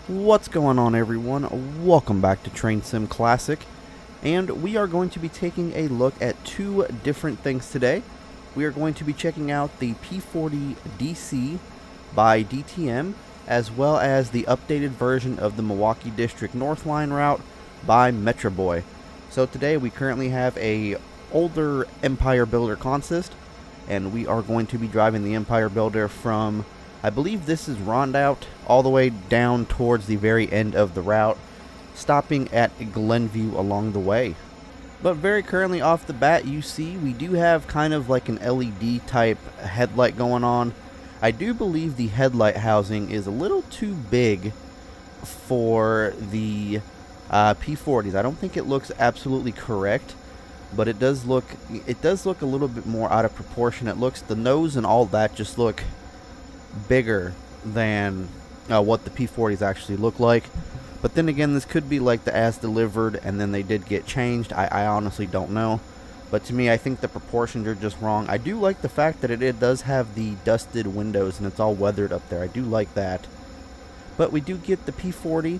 What's going on, everyone? Welcome back to Train Sim Classic, and we are going to be taking a look at two different things today. We are going to be checking out the P40DC by DTM, as well as the updated version of the Milwaukee District North Line route by Metra. So today we currently have a older Empire Builder consist, and we are going to be driving the Empire Builder from, I believe this is Rondout, all the way down towards the very end of the route, stopping at Glenview along the way. But very currently off the bat, you see we do have kind of like an LED type headlight going on. I do believe the headlight housing is a little too big for the P40s. I don't think it looks absolutely correct, but it does look a little bit more out of proportion. It looks, the nose and all that just look bigger than what the P40s actually look like. But then again, this could be like the as delivered and then they did get changed. I honestly don't know, but to me I think the proportions are just wrong. I do like the fact that it does have the dusted windows and it's all weathered up there. I do like that. But we do get the P40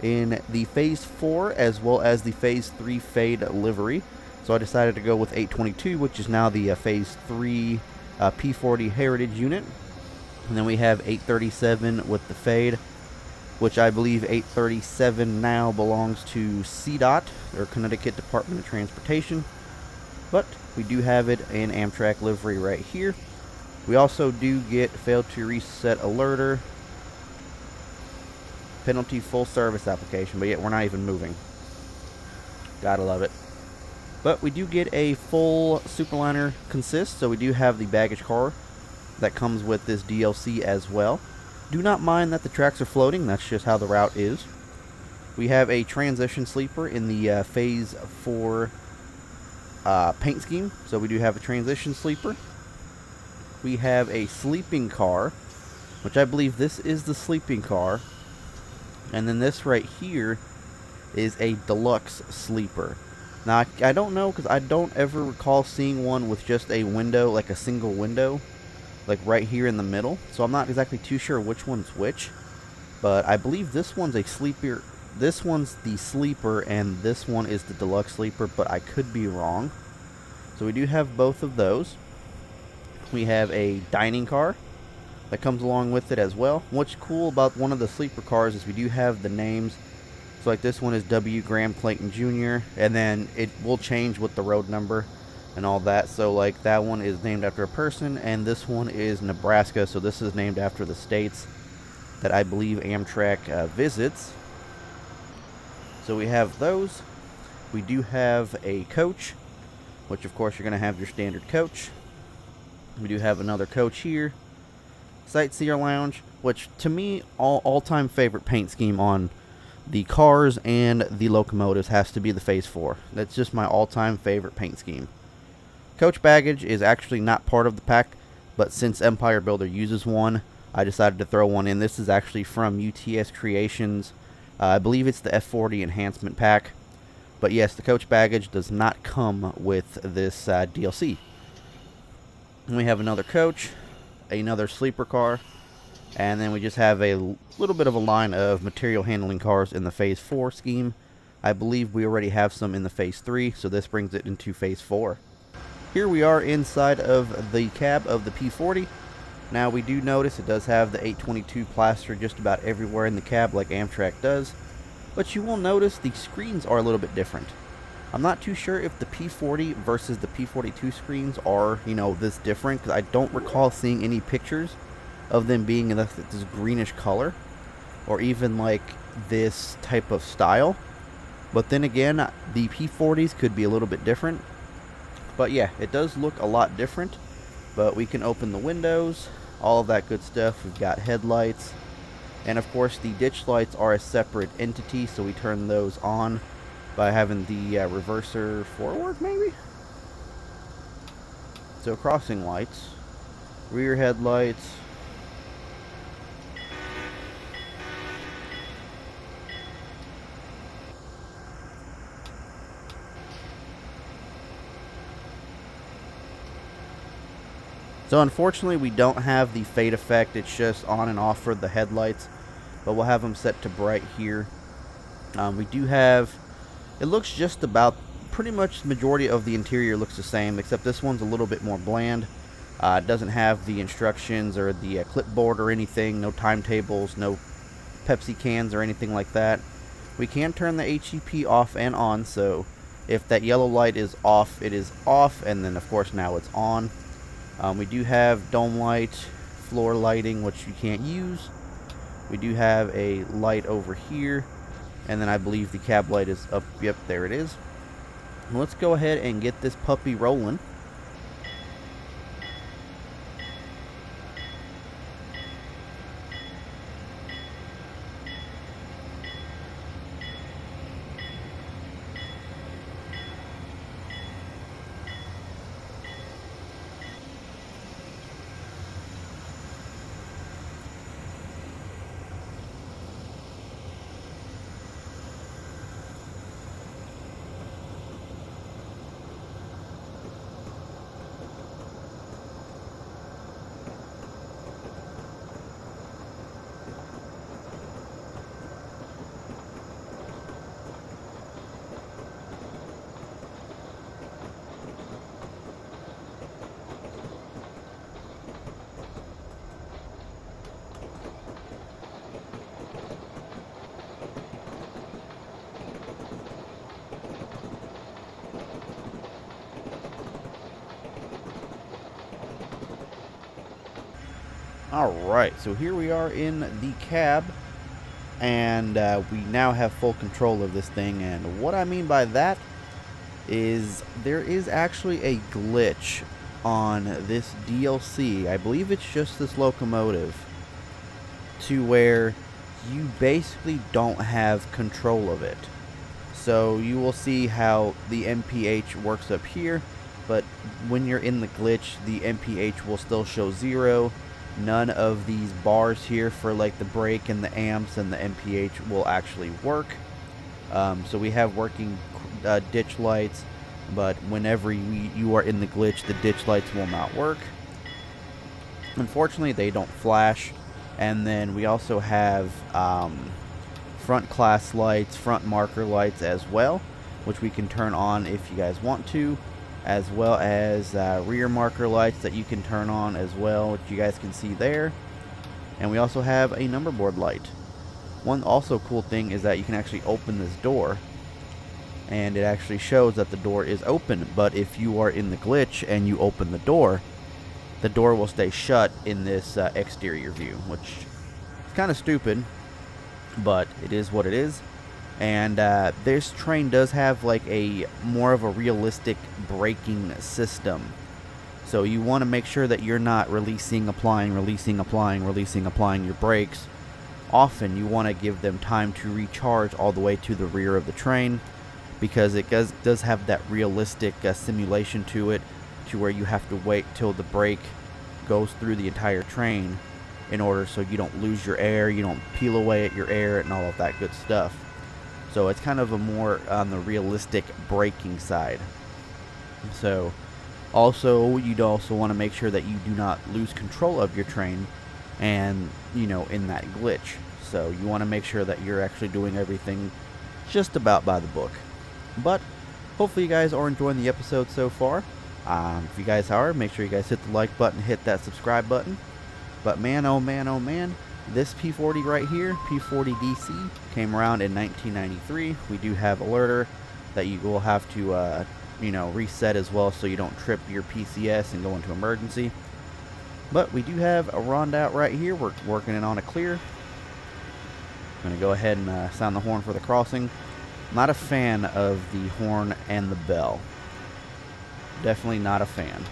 in the Phase 4 as well as the Phase 3 fade livery. So I decided to go with 822, which is now the Phase 3 P40 Heritage unit. And then we have 837 with the fade, which I believe 837 now belongs to CDOT, or Connecticut Department of Transportation. But we do have it in Amtrak livery right here. We also do get failed to reset alerter, penalty full service application, but yet we're not even moving. Gotta love it. But we do get a full Superliner consist, so we do have the baggage car that comes with this DLC as well. Do not mind that the tracks are floating, that's just how the route is. We have a transition sleeper in the Phase 4 paint scheme, so we do have a transition sleeper. We have a sleeping car, which I believe this is the sleeping car. And then this right here is a deluxe sleeper. Now, I don't know, because I don't ever recall seeing one with just a window, like a single window, like right here in the middle. So I'm not exactly too sure which one's which. But I believe this one's a sleeper. This one's the sleeper, and this one is the deluxe sleeper, but I could be wrong. So we do have both of those. We have a dining car that comes along with it as well. What's cool about one of the sleeper cars is we do have the names. So like this one is W. Graham Clayton Jr. and then it will change with the road number and all that. So like that one is named after a person, and this one is Nebraska, so this is named after the states that I believe Amtrak visits. So we have those. We do have a coach, which of course you're going to have your standard coach. We do have another coach here. Sightseer Lounge, which to me all-time favorite paint scheme on the cars and the locomotives has to be the Phase 4. That's just my all-time favorite paint scheme. Coach baggage is actually not part of the pack, but since Empire Builder uses one, I decided to throw one in. This is actually from UTS Creations. I believe it's the F40 enhancement pack. But yes, the coach baggage does not come with this DLC. And we have another coach, another sleeper car, and then we just have a little bit of a line of material handling cars in the Phase 4 scheme. I believe we already have some in the Phase 3, so this brings it into Phase 4. Here we are inside of the cab of the P40. Now we do notice it does have the 822 plaster just about everywhere in the cab like Amtrak does. But you will notice the screens are a little bit different. I'm not too sure if the P40 versus the P42 screens are, you know, this different, because I don't recall seeing any pictures of them being in this greenish color, or even like this type of style. But then again, the P40s could be a little bit different. But yeah, it does look a lot different. But we can open the windows, all of that good stuff. We've got headlights, and of course the ditch lights are a separate entity, so we turn those on by having the reverser forward, maybe? So crossing lights, rear headlights, So unfortunately we don't have the fade effect, it's just on and off for the headlights, but we'll have them set to bright here. We do have, it looks just about, pretty much the majority of the interior looks the same, except this one's a little bit more bland. It doesn't have the instructions or the clipboard or anything, no timetables, no Pepsi cans or anything like that. We can turn the HEP off and on, so if that yellow light is off, it is off, and then of course now it's on. We do have dome light, floor lighting, which you can't use. We do have a light over here, and then I believe the cab light is up. Yep, there it is. Let's go ahead and get this puppy rolling. Alright, so here we are in the cab, and we now have full control of this thing, and what I mean by that is there is actually a glitch on this DLC. I believe it's just this locomotive, to where you basically don't have control of it. So you will see how the MPH works up here, but when you're in the glitch, the MPH will still show 0. None of these bars here for like the brake and the amps and the MPH will actually work. So we have working ditch lights, but whenever you are in the glitch, the ditch lights will not work. Unfortunately, they don't flash. And then we also have front class lights, front marker lights as well, which we can turn on if you guys want to, as well as rear marker lights that you can turn on as well, which you guys can see there. And we also have a number board light. One also cool thing is that you can actually open this door, and it actually shows that the door is open, but if you are in the glitch and you open the door will stay shut in this exterior view, which is kind of stupid, but it is what it is. And this train does have like a more of a realistic braking system. So you want to make sure that you're not releasing, applying, releasing, applying, releasing, applying your brakes. Often you want to give them time to recharge all the way to the rear of the train, because it does have that realistic simulation to it, to where you have to wait till the brake goes through the entire train in order so you don't lose your air, you don't peel away at your air and all of that good stuff. So it's kind of a more on the realistic braking side. So also, you'd also want to make sure that you do not lose control of your train and, you know, in that glitch. So you want to make sure that you're actually doing everything just about by the book. But hopefully you guys are enjoying the episode so far. If you guys are, make sure you guys hit the like button, hit that subscribe button. But man, oh man, this P40 right here, P40DC, came around in 1993. We do have alerter that you will have to, you know, reset as well, so you don't trip your PCS and go into emergency. But we do have a roundabout right here. We're working it on a clear. I'm going to go ahead and sound the horn for the crossing. Not a fan of the horn and the bell. Definitely not a fan.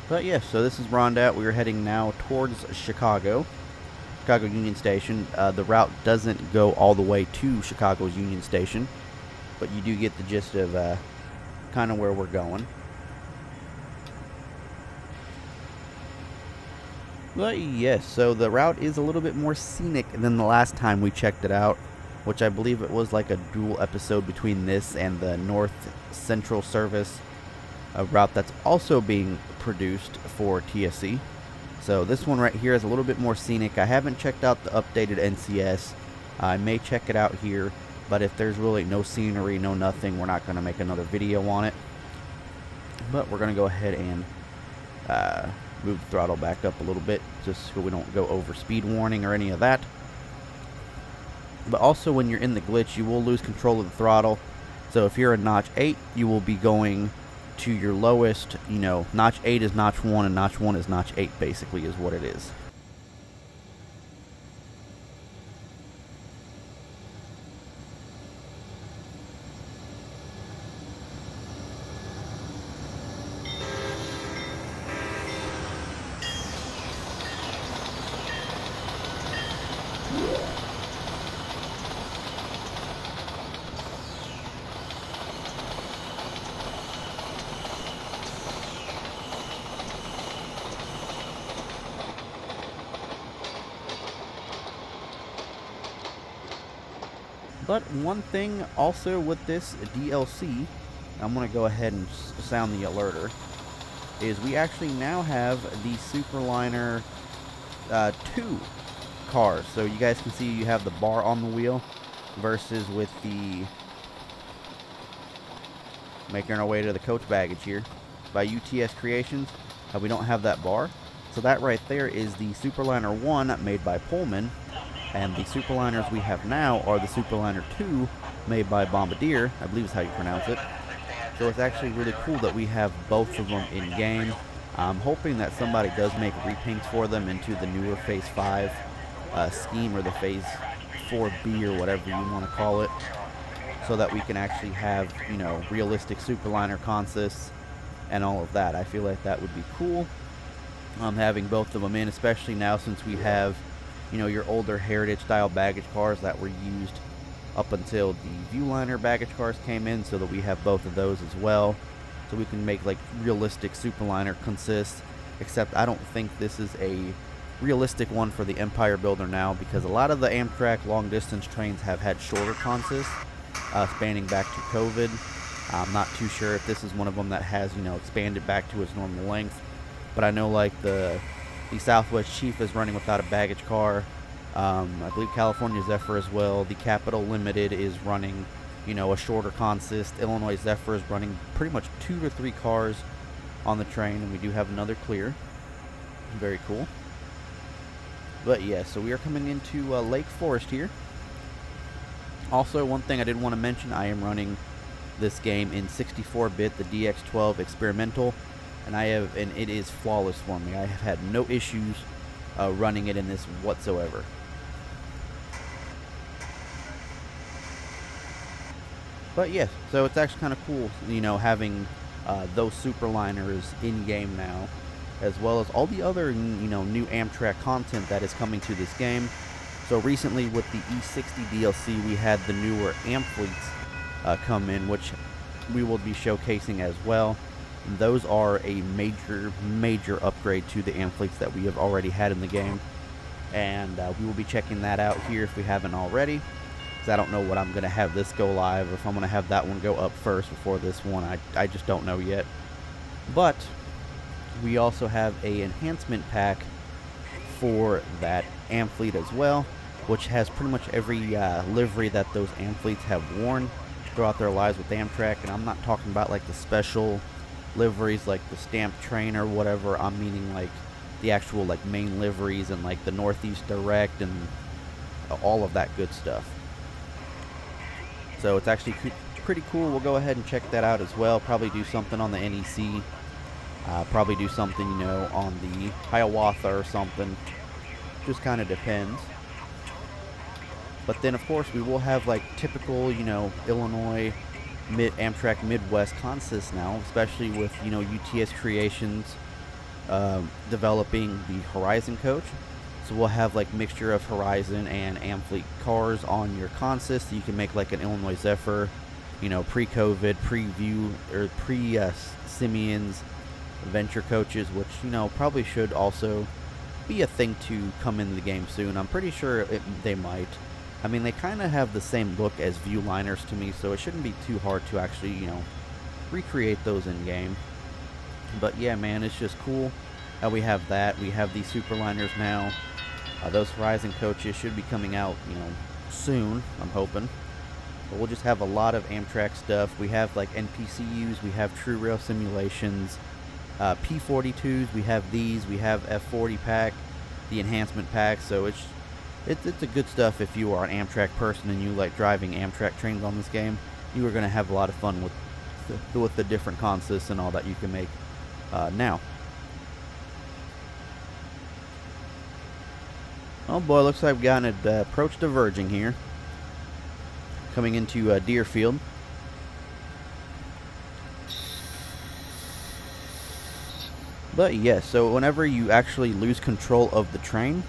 But yeah, so this is Rondat. We are heading now towards Chicago Union Station. The route doesn't go all the way to Chicago's Union Station, but you do get the gist of kind of where we're going. But yes, so the route is a little bit more scenic than the last time we checked it out, which I believe it was like a dual episode between this and the North Central Service, a route that's also being produced for TSC. So this one right here is a little bit more scenic. I haven't checked out the updated NCS. I may check it out here, but if there's really no scenery, no nothing, we're not going to make another video on it. But we're going to go ahead and move the throttle back up a little bit just so we don't go over speed warning or any of that. But also when you're in the glitch, you will lose control of the throttle. So if you're in notch 8, you will be going to your lowest, you know, notch 8 is notch 1 and notch 1 is notch 8 basically is what it is. But one thing also with this DLC, I'm going to go ahead and sound the alerter, is we actually now have the Superliner 2 cars. So you guys can see you have the bar on the wheel versus with the, making our way to the coach baggage here by UTS Creations, we don't have that bar. So that right there is the Superliner 1 made by Pullman. And the Superliners we have now are the Superliner 2 made by Bombardier, I believe is how you pronounce it. So it's actually really cool that we have both of them in game. I'm hoping that somebody does make repaints for them into the newer Phase 5 scheme, or the Phase 4B or whatever you want to call it, so that we can actually have, you know, realistic Superliner consists and all of that. I feel like that would be cool. Having both of them in, especially now since we have, you know, your older heritage style baggage cars that were used up until the Viewliner baggage cars came in, so that we have both of those as well, so we can make like realistic Superliner consists. Except I don't think this is a realistic one for the Empire Builder now, because a lot of the Amtrak long distance trains have had shorter consists spanning back to COVID. I'm not too sure if this is one of them that has, you know, expanded back to its normal length, but I know like the Southwest Chief is running without a baggage car. I believe California Zephyr as well. The Capital Limited is running, you know, a shorter consist. Illinois Zephyr is running pretty much 2 to 3 cars on the train, and we do have another clear. Very cool. But yeah, so we are coming into Lake Forest here. Also, one thing I did want to mention, I am running this game in 64-bit, the DX12 Experimental. And it is flawless for me. I have had no issues running it in this whatsoever. But yes, so it's actually kind of cool, you know, having those Superliners in game now, as well as all the other, you know, new Amtrak content that is coming to this game. So recently with the E60 DLC, we had the newer Amp fleets come in, which we will be showcasing as well. Those are a major upgrade to the amp fleets that we have already had in the game, and we will be checking that out here if we haven't already, because I don't know what I'm going to have this go live, or if I'm going to have that one go up first before this one. I just don't know yet. But we also have a enhancement pack for that amp fleet as well, which has pretty much every livery that those amp fleets have worn throughout their lives with Amtrak. And I'm not talking about like the special liveries like the stamped train or whatever. I'm meaning like the actual like main liveries and like the Northeast Direct and all of that good stuff. So it's actually pretty cool. We'll go ahead and check that out as well. Probably do something on the NEC. Probably do something, you know, on the Hiawatha or something. Just kind of depends. But then of course we will have like typical, you know, Illinois Amtrak Midwest consists now, especially with, you know, UTS Creations developing the Horizon coach. So we'll have like mixture of Horizon and Amfleet cars on your consist. So you can make like an Illinois Zephyr, you know, pre-COVID, preview, or pre-Simeon's Venture coaches, which, you know, probably should also be a thing to come into the game soon. I'm pretty sure they might. I mean, they kind of have the same look as Viewliners to me, so it shouldn't be too hard to actually, you know, recreate those in game. But yeah, man, it's just cool how we have that. We have these Superliners now. Those Horizon coaches should be coming out, you know, soon, I'm hoping. But we'll just have a lot of Amtrak stuff. We have like NPCUs, we have True Rail simulations, P40s, we have these, we have F40 pack, the enhancement pack. So it's a good stuff if you are an Amtrak person and you like driving Amtrak trains on this game. You are going to have a lot of fun with the different consists and all that you can make now. Oh boy, looks like I've gotten it approached diverging here. Coming into Deerfield. But yes, so whenever you actually lose control of the train,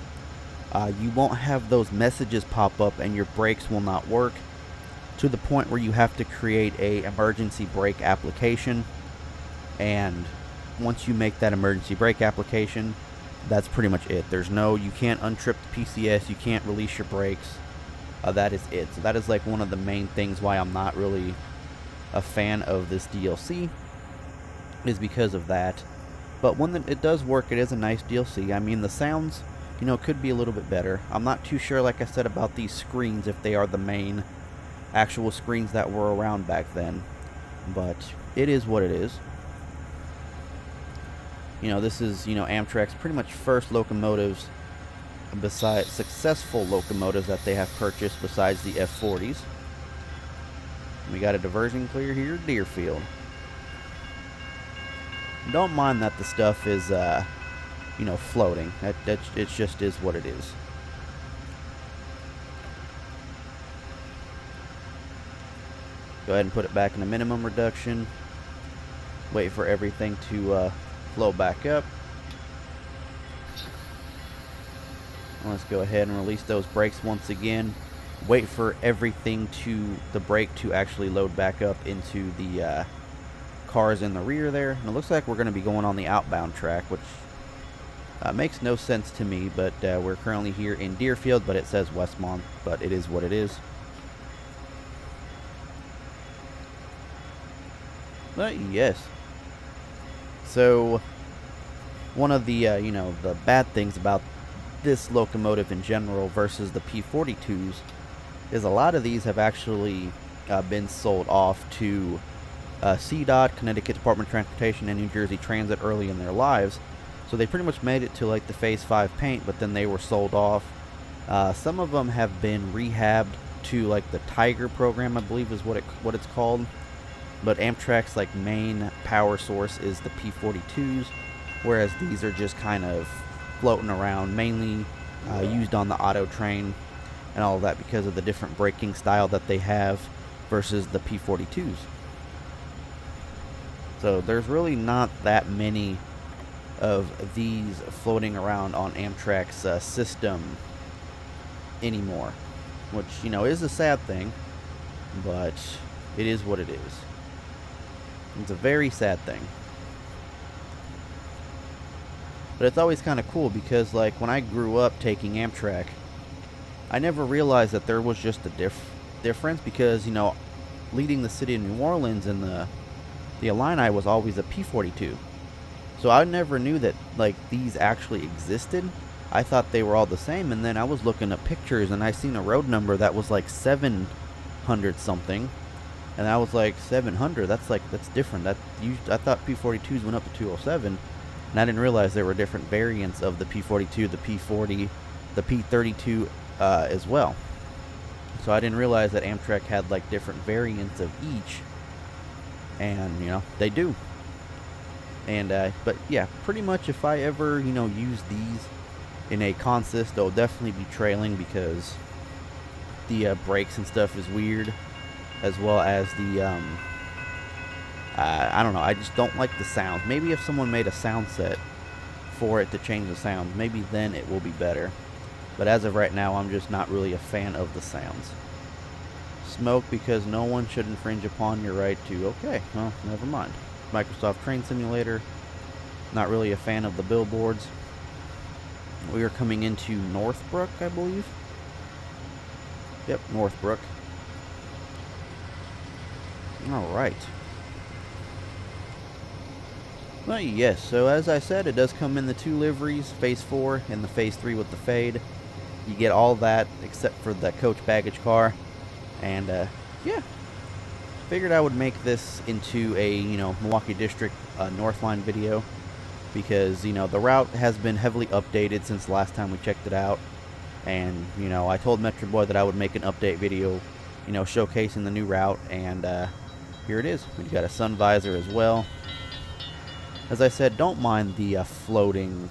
you won't have those messages pop up and your brakes will not work, to the point where you have to create a emergency brake application. And once you make that emergency brake application, that's pretty much it. There's no, you can't untrip the PCS, you can't release your brakes. That is it. So that is like one of the main things why I'm not really a fan of this DLC, is because of that. But when it does work, it is a nice DLC. I mean, the sounds, you know, could be a little bit better. I'm not too sure, like I said, about these screens, if they are the main actual screens that were around back then. But it is what it is. You know, this is, you know, Amtrak's pretty much first locomotives, besides successful locomotives that they have purchased besides the F40s. We got a diversion clear here at Deerfield. Don't mind that the stuff is, you know, floating. It just is what it is. Go ahead and put it back in a minimum reduction. Wait for everything to flow back up. Let's go ahead and release those brakes once again. Wait for everything the brake to actually load back up into the cars in the rear there. And it looks like we're going to be going on the outbound track, which makes no sense to me, but we're currently here in Deerfield, but it says Westmont, but it is what it is. But yes. So one of the you know, the bad things about this locomotive in general versus the P40s is a lot of these have actually been sold off to CDOT, Connecticut Department of Transportation, and New Jersey Transit early in their lives. So they pretty much made it to like the Phase 5 paint, but then they were sold off. Some of them have been rehabbed to like the Tiger program, I believe is what it's called. But Amtrak's like main power source is the P40s, whereas these are just kind of floating around, mainly used on the auto train and all of that because of the different braking style that they have versus the P40s. So there's really not that many of these floating around on Amtrak's system anymore, which, you know, is a sad thing, but it is what it is. It's a very sad thing. But it's always kind of cool because, like, when I grew up taking Amtrak, I never realized that there was just a difference because, you know, leading the city of New Orleans in the Illini was always a P42. So I never knew that, like, these actually existed. I thought they were all the same, and then I was looking at pictures and I seen a road number that was like 700 something. And I was like, 700? That's different. I thought P42s went up to 207. And I didn't realize there were different variants of the P42, the P40, the P32 as well. So I didn't realize that Amtrak had like different variants of each. And, you know, they do. And, but yeah, pretty much if I ever, you know, use these in a consist, they'll definitely be trailing because the brakes and stuff is weird. As well as the, I don't know, I just don't like the sound. Maybe if someone made a sound set for it to change the sound. Maybe then it will be better. But as of right now, I'm just not really a fan of the sounds. Smoke because no one should infringe upon your right to... Okay, well, never mind. Microsoft Train Simulator. Not really a fan of the billboards. We are coming into Northbrook, I believe. Yep, Northbrook. Alright. Well, yes, so as I said, it does come in the 2 liveries, Phase 4 and the Phase 3 with the fade. You get all that except for the coach baggage car. And, yeah. Figured I would make this into a, Milwaukee District Northline video. Because, the route has been heavily updated since the last time we checked it out. And, I told Metro Boy that I would make an update video, showcasing the new route. And, here it is. We've got a sun visor as well. As I said, don't mind the floating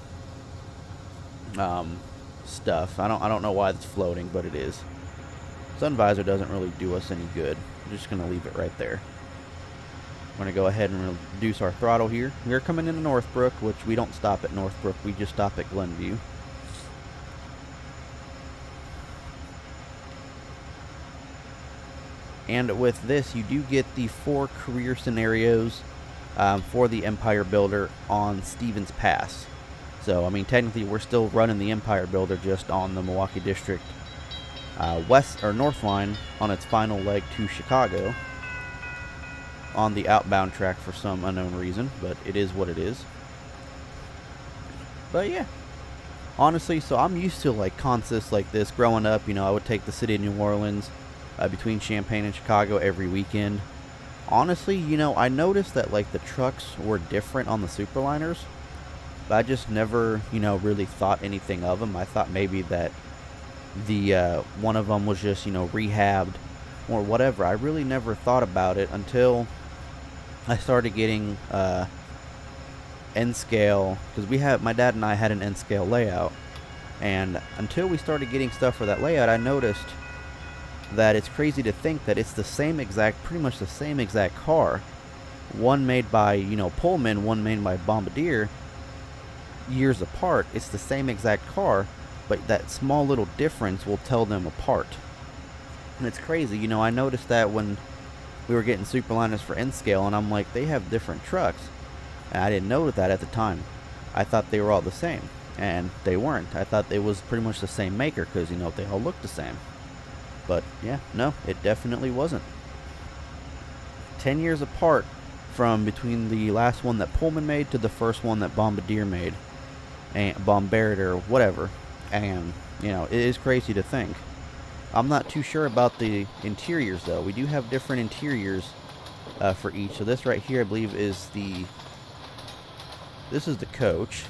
stuff. I don't know why it's floating, but it is. Sun visor doesn't really do us any good. I'm just going to leave it right there. I'm going to go ahead and reduce our throttle here. We're coming into Northbrook, which we don't stop at Northbrook. We just stop at Glenview. And with this, you do get the 4 career scenarios for the Empire Builder on Stevens Pass. So, I mean, technically we're still running the Empire Builder just on the Milwaukee District West or North line on its final leg to Chicago on the outbound track for some unknown reason, but it is what it is. But yeah, honestly, so I'm used to like consists like this growing up. I would take the city of New Orleans between Champaign and Chicago every weekend. Honestly, I noticed that like the trucks were different on the Superliners, but I just never, really thought anything of them. I thought maybe that the one of them was just, rehabbed or whatever. I really never thought about it until I started getting N-scale, because my dad and I had an N-scale layout, and until we started getting stuff for that layout, I noticed that it's crazy to think that it's the same exact, pretty much the same exact car. One made by, Pullman, one made by Bombardier, years apart. It's the same exact car, but that small little difference will tell them apart. And it's crazy, I noticed that when we were getting Superliners for N-scale, and I'm like, they have different trucks. And I didn't know that at the time. I thought they were all the same, and they weren't. I thought it was pretty much the same maker, because, they all look the same. But, yeah, no, it definitely wasn't. 10 years apart from between the last one that Pullman made to the first one that Bombardier made. And Bombardier, or whatever. And, it is crazy to think. I'm not too sure about the interiors, though. We do have different interiors for each. So this right here, I believe, is the... This is the coach.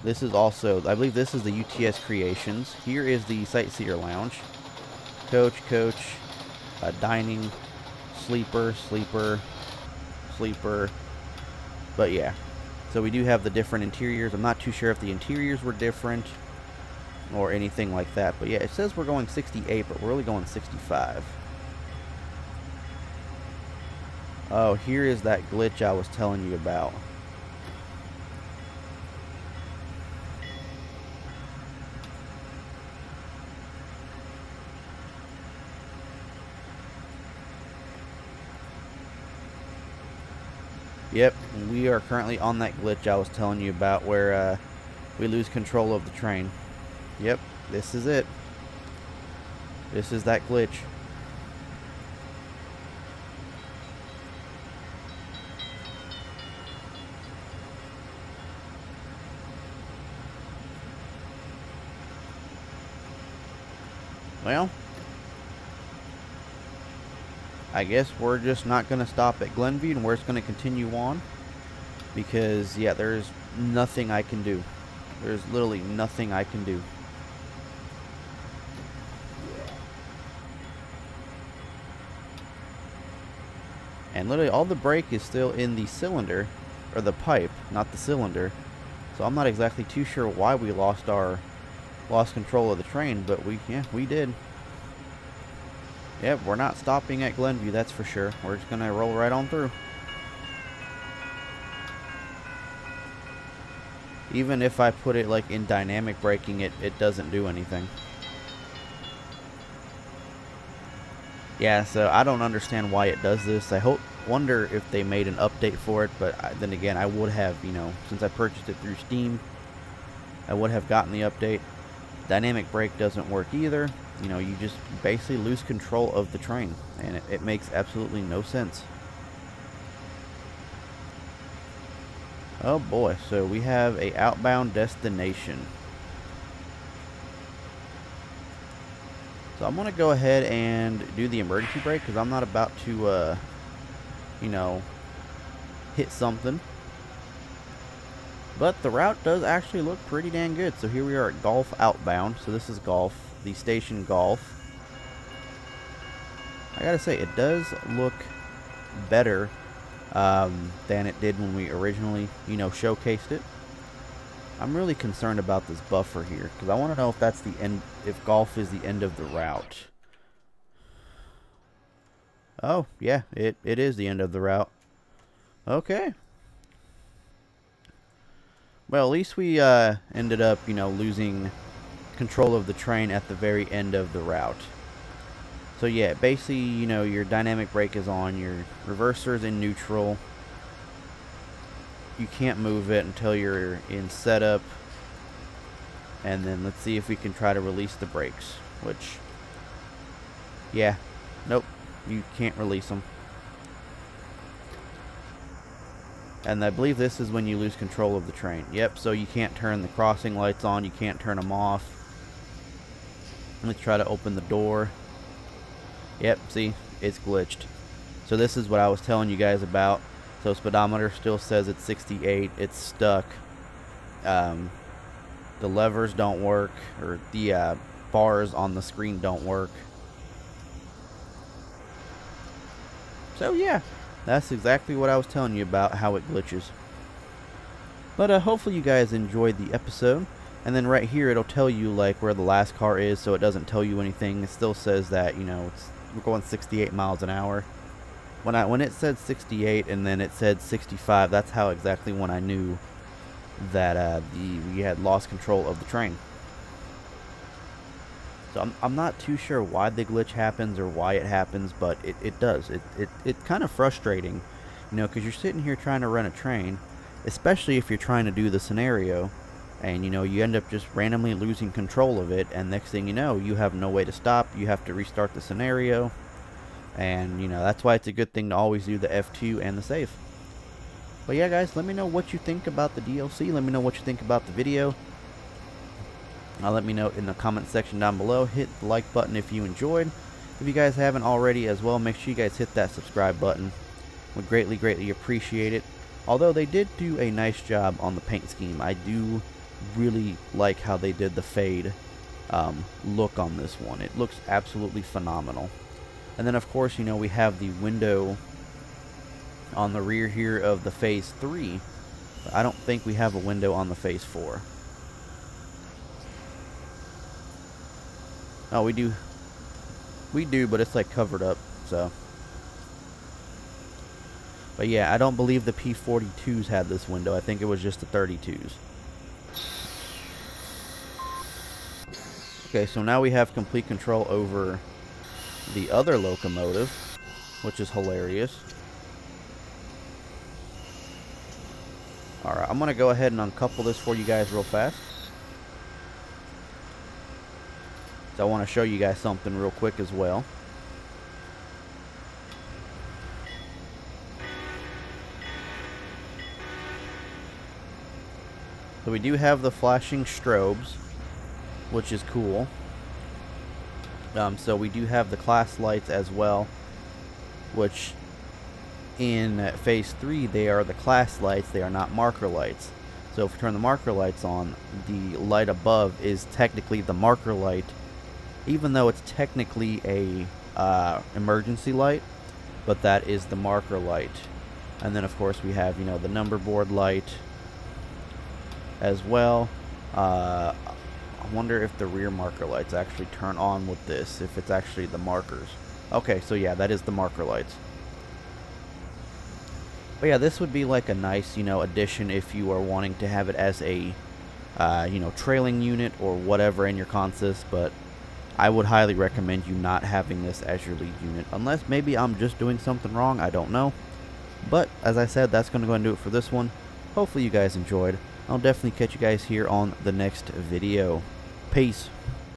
This is also, I believe this is the UTS Creations. Here is the Sightseer Lounge. Coach, dining, sleeper. But yeah. So we do have the different interiors. I'm not too sure if the interiors were different or anything like that. But yeah, it says we're going 68, but we're really going 65. Oh, here is that glitch I was telling you about. Yep, we are currently on that glitch I was telling you about where we lose control of the train. Yep, this is it. This is that glitch. Well, I guess we're just not going to stop at Glenview, and we're just going to continue on. Because, yeah, there's nothing I can do. There's literally nothing I can do. And literally all the brake is still in the cylinder, or the pipe, not the cylinder. So I'm not exactly too sure why we lost control of the train, but we did. Yep, we're not stopping at Glenview, that's for sure. We're just gonna roll right on through. Even if I put it like in dynamic braking, it doesn't do anything. Yeah, so I don't understand why it does this. Wonder if they made an update for it, but then again, I would have, you know, since I purchased it through Steam, I would have gotten the update. Dynamic brake doesn't work either. You know, you just basically lose control of the train, and it makes absolutely no sense. Oh boy, so we have a outbound destination. So I'm going to go ahead and do the emergency brake because I'm not about to, you know, hit something. But the route does actually look pretty dang good. So here we are at Golf outbound. So this is Golf, the station Golf. I gotta say, it does look better than it did when we originally, you know, showcased it. I'm really concerned about this buffer here because I want to know if that's the end, if Golf is the end of the route. Oh, yeah, it is the end of the route. Okay. Well, at least we ended up, you know, losing control of the train at the very end of the route. So yeah, basically, you know, your dynamic brake is on, your reverser is in neutral. You can't move it until you're in setup. And then let's see if we can try to release the brakes, which, yeah, nope, you can't release them. And I believe this is when you lose control of the train. Yep, so you can't turn the crossing lights on, you can't turn them off. Let's try to open the door. Yep, see, it's glitched. So this is what I was telling you guys about. So speedometer still says it's 68. It's stuck. The levers don't work, or the bars on the screen don't work. So yeah, that's exactly what I was telling you about, how it glitches. But hopefully you guys enjoyed the episode. And then right here it'll tell you like where the last car is, so it doesn't tell you anything. It still says that, you know, we're going 68 miles an hour. When it said 68 and then it said 65, that's how exactly when I knew that we had lost control of the train. So I'm not too sure why the glitch happens or why it happens, but it does. It's kind of frustrating, you know, because you're sitting here trying to run a train, especially if you're trying to do the scenario, and you know you end up just randomly losing control of it, and next thing you know, you have no way to stop. You have to restart the scenario. And, you know, that's why it's a good thing to always do the F2 and the save. But yeah, guys, let me know what you think about the DLC. Let me know what you think about the video. Let me know in the comment section down below. Hit the like button if you enjoyed. If you guys haven't already as well, make sure you guys hit that subscribe button. Would greatly, greatly appreciate it. Although they did do a nice job on the paint scheme. I do really like how they did the fade look on this one. It looks absolutely phenomenal. And then, of course, you know, we have the window on the rear here of the Phase 3. But I don't think we have a window on the Phase 4. Oh, we do. We do, but it's like covered up, so. But yeah, I don't believe the P40's had this window. I think it was just the 32's. Okay, so now we have complete control over the other locomotive, which is hilarious. Alright, I'm going to go ahead and uncouple this for you guys real fast. So I want to show you guys something real quick as well. So we do have the flashing strobes, which is cool. So we do have the class lights as well, which in Phase 3 they are the class lights, they are not marker lights. So if we turn the marker lights on, the light above is technically the marker light, even though it's technically a emergency light, but that is the marker light. And then of course we have, you know, the number board light as well. I wonder if the rear marker lights actually turn on with this, if it's actually the markers. Okay, so yeah, that is the marker lights. But yeah, this would be like a nice, you know, addition if you are wanting to have it as a you know, trailing unit or whatever in your consist, but I would highly recommend you not having this as your lead unit, unless maybe I'm just doing something wrong, I don't know. But as I said, that's going to go and do it for this one. Hopefully you guys enjoyed. I'll definitely catch you guys here on the next video. Peace.